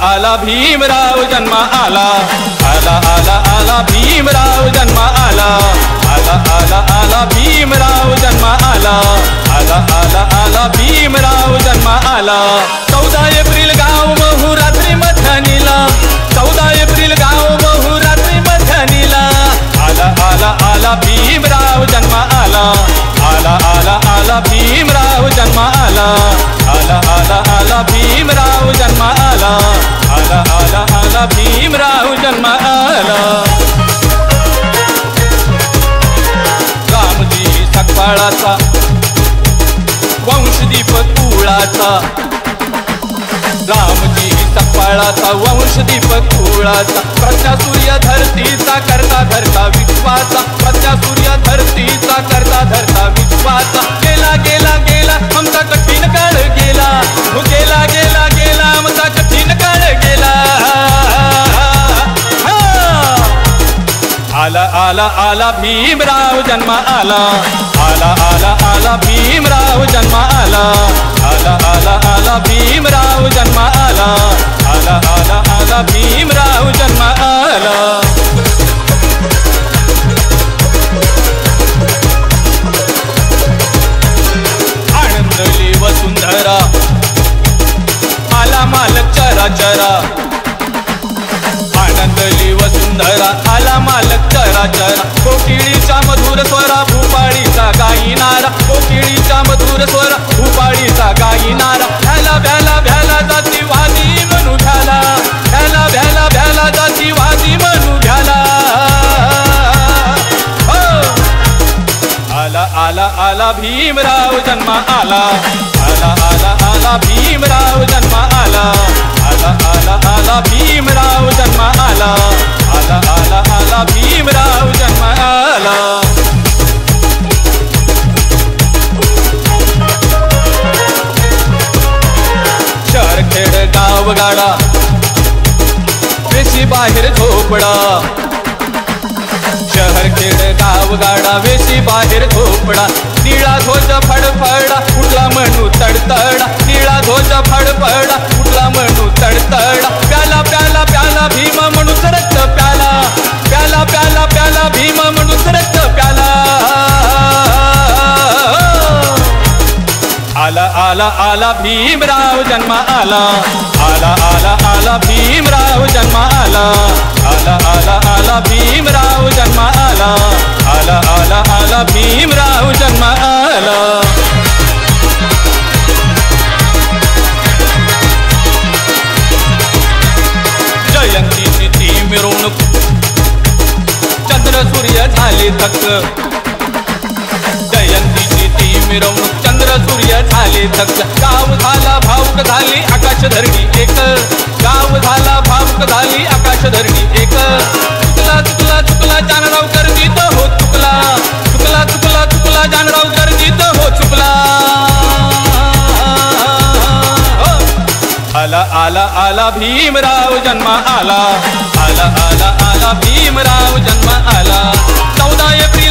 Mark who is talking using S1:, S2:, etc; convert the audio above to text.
S1: आला भीमराव जन्म आला, आला आला आला भीमराव जन्म आला, आला आला आला भीमराव जन्म आला, आला आला आला भीमराव जन्म आला। 14 एप्रिल गाव महू रात्री मथनीला, 14 एप्रिल गाव महू रात्री मथनीला, आला आला आला भीमराव जन्म आला, आला आला आला भीमराव जन्म आला, आला आला आला भीमराव जन्म आला, आला आला आला भीमराव जन्म आला। रामजी सकपाळाचा वंशदीप कुळाचा, रामजी सकपाळाचा वंशदीप कुळाचा, प्रज्ञा सूर्य धरतीचा करता धरता विश्वाचा, प्रज्ञा सूर्य धरतीचा करता धरता विश्वाचा। गेला गेला गेला आमचा कठीण काळ गेला, गेला गेला गेला आमचा कठीण काळ गेला। आला आला आला भीमराव जन्म आला, आला आला आला भीमराव जन्म आला, आला आला आला भीमराव जन्म आला, आला आला आला भीमराव जन्म आला। आनंदली वसुंधरा आला मालक चरा चरा, आनंदली वसुंधरा आला मालक चरा चरा। कोकिळीचा मधुर स्वरा भूपाळीचा गायिनारा, कोकिळीचा मधुर स्वरा भूपाळीचा गायिनारा। भ्याला भ्याला भ्याला जाती वादी म्हणू भ्याला, भ्याला भ्याला भ्याला जाती वादी म्हणू भ्याला। आला आला आला भीमराव जन्म आला, आला आला आला भीमराव जन्म आला, आला आला आला भीमराव जन्म आला, आला आला आला भीमराव जन्म आला। शहर खेड गाव गाडा वेशी बाहेर झोपडा, शहर खेड गाव गाडा वेशी बाहेर झोपडा। निळा ध्वज फडफडा उठला म्हणू तडतडा, निळा ध्वज फडफडा उठला म्हणू तडतडा। प्याला प्याला प्याला भीम म्हणू रक्त प्याला, प्याला प्याला प्याला भीम म्हणू रक्त प्याला। आला आला आला भीमराव जन्म आला, आला आला आला भीमराव जन्म आला, आला आला आला भीमराव जन्म आला, आला आला आला भीमराव जन्म आला। जयंतीची ती मिरवणूक चंद्र सूर्य झाले थक्क, जयंतीची ती मिरवणूक चंद्र सूर्य झाले थक्क। गाव झाला भाऊक झाली आकाश धरणी एक, गाव झाला भाऊक झाली आकाश धरणी एक। चुकला चुकला चुकला जानराव कर्जित हो चुकला, चुकला चुकला चुकला जानराव कर्जित हो चुकला। आला आला आला भीमराव जन्म आला, आला आला आला भीमराव जन्म आला। 14 एप्रिल